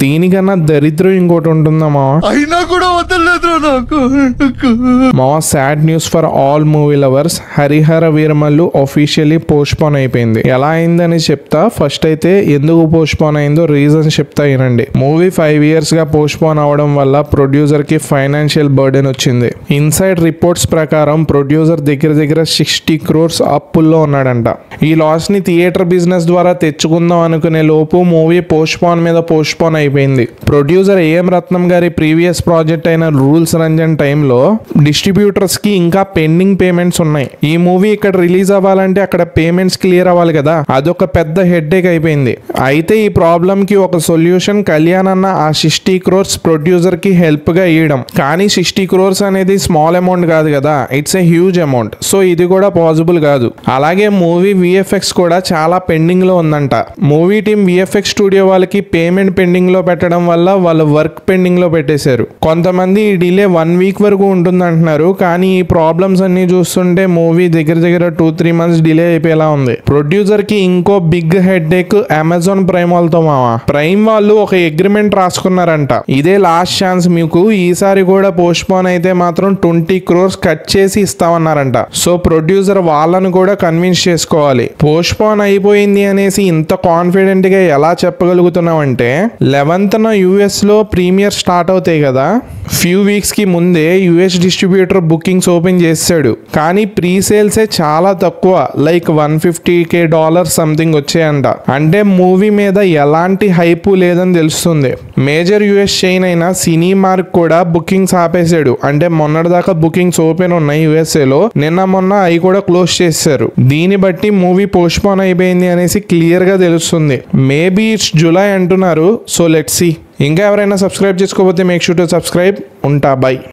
దీనికన్నా దరిద్రం ఇంకోటి ఉంటుందా మావా? అయినా కూడా వదలలేదు నాకు. మావా, sad news for all movie lovers. Harihara Veeramallu officially post phone అయిపోయింది. ఎలా అయిందని చెప్తా. ఫస్ట్ అయితే ఎందుకు పోస్ట్ పోన్ అయిందో రీజన్ చెప్తా వినండి. మూవీ 5 years గా పోస్ట్ పోన్ అవడం వల్ల ప్రొడ్యూసర్ కి ఫైనాన్షియల్ బర్డెన్ వచ్చింది. ఇన్సైడ్ రిపోర్ట్స్ ప్రకారం ప్రొడ్యూసర్ దగ్గర 60 crores అప్పుల్లో ఉన్నాడంట. ఈ లాస్ ని థియేటర్ బిజినెస్ ద్వారా తెచ్చుకుందాం అనుకునే లోపు మూవీ పోస్ట్ పోన్ మీద పోస్ట్ పోన్ అయిపోయింది. ప్రొడ్యూసర్ ఏఎం రత్నం గారి ప్రీవియస్ ప్రాజెక్ట్ అయిన రూల్స్ రంజన్ టైంలో డిస్ట్రిబ్యూటర్స్ కి ఇంకా పెండింగ్ పేమెంట్స్ ఉన్నాయి. ఈ మూవీ ఇక్కడ రిలీజ్ అవ్వాలంటే అక్కడ పేమెంట్స్ క్లియర్ అవ్వాలి కదా, అదొక పెద్ద హెడ్ఏక్ అయిపోయింది. అయితే ఈ ప్రాబ్లం కి ఒక సొల్యూషన్ కళ్యాణ్ అన్న ఆ 60 crores ప్రొడ్యూసర్ కి హెల్ప్ గా ఇవ్వడం. కానీ 60 crores అనేది స్మాల్ అమౌంట్ కాదు కదా, it's a huge amount. So ఇది కూడా పాసిబుల్ కాదు. అలాగే మూవీ విఎఫ్ఎక్స్ కూడా చాలా పెండింగ్ లో ఉందంట. మూవీ టీమ్ విఎఫ్ఎక్స్ స్టూడియో వాళ్ళకి పేమెంట్ పెండింగ్ లో పెట్టడం వల్ల వాళ్ళ వర్క్ పెండింగ్ లో పెట్టేశారు. కొంతమంది ఈ డిలే 1 week వరకు ఉంటుంది అంటున్నారు. కానీ ఈ ప్రాబ్లమ్స్ అన్ని చూస్తుంటే మూవీ దగ్గర 2-3 months డిలే అయిపోయేలా ఉంది. ప్రొడ్యూసర్ కి ఇంకో బిగ్ హెడ్ఏక్ అమెజాన్ ప్రైమ్ వాళ్ళతో మావా. ప్రైమ్ వాళ్ళు ఒక అగ్రిమెంట్ రాసుకున్నారంట. ఇదే లాస్ట్ ఛాన్స్ మీకు, ఈసారి కూడా పోస్ట్ పోన్ అయితే మాత్రం 20 crores కట్ చేసి ఇస్తామన్నారంట. సో ప్రొడ్యూసర్ వాళ్ళను కూడా కన్విన్స్ చేసుకోవాలి. పోస్ట్ పోన్ అయిపోయింది అనేసి ఇంత కాన్ఫిడెంట్ గా ఎలా చెప్పగలుగుతున్నాం అంటే 11th యుఎస్ లో ప్రీమియర్ స్టార్ట్ అవుతాయి కదా, ఫ్యూ వీక్స్ కి ముందే యుఎస్ డిస్ట్రిబ్యూటర్ బుకింగ్స్ ఓపెన్ చేశాడు. కానీ ప్రీ సేల్సే చాలా తక్కువ, లైక్ $150K సంథింగ్ వచ్చాయంట. అంటే మూవీ మీద ఎలాంటి హైప్ లేదని తెలుస్తుంది. మేజర్ యుఎస్ చైన్ అయిన సినీమార్క్ కూడా బుకింగ్స్ ఆపేశాడు. అంటే మొన్నటిదాకా బుకింగ్స్ ఓపెన్ ఉన్నాయి యుఎస్ఏలో, నిన్న మొన్న అవి కూడా క్లోజ్ చేశారు. దీన్ని బట్టి మూవీ పోస్ట్ పోన్ అయిపోయింది అనేసి క్లియర్ గా తెలుస్తుంది. మేబీ ఇట్స్ జూలై అంటున్నారు. So let's see. ఇంకా ఎవరైనా సబ్స్క్రైబ్ చేసుకోకపోతే మేక్ షూర్ టు సబ్స్క్రైబ్. ఉంటా, బై.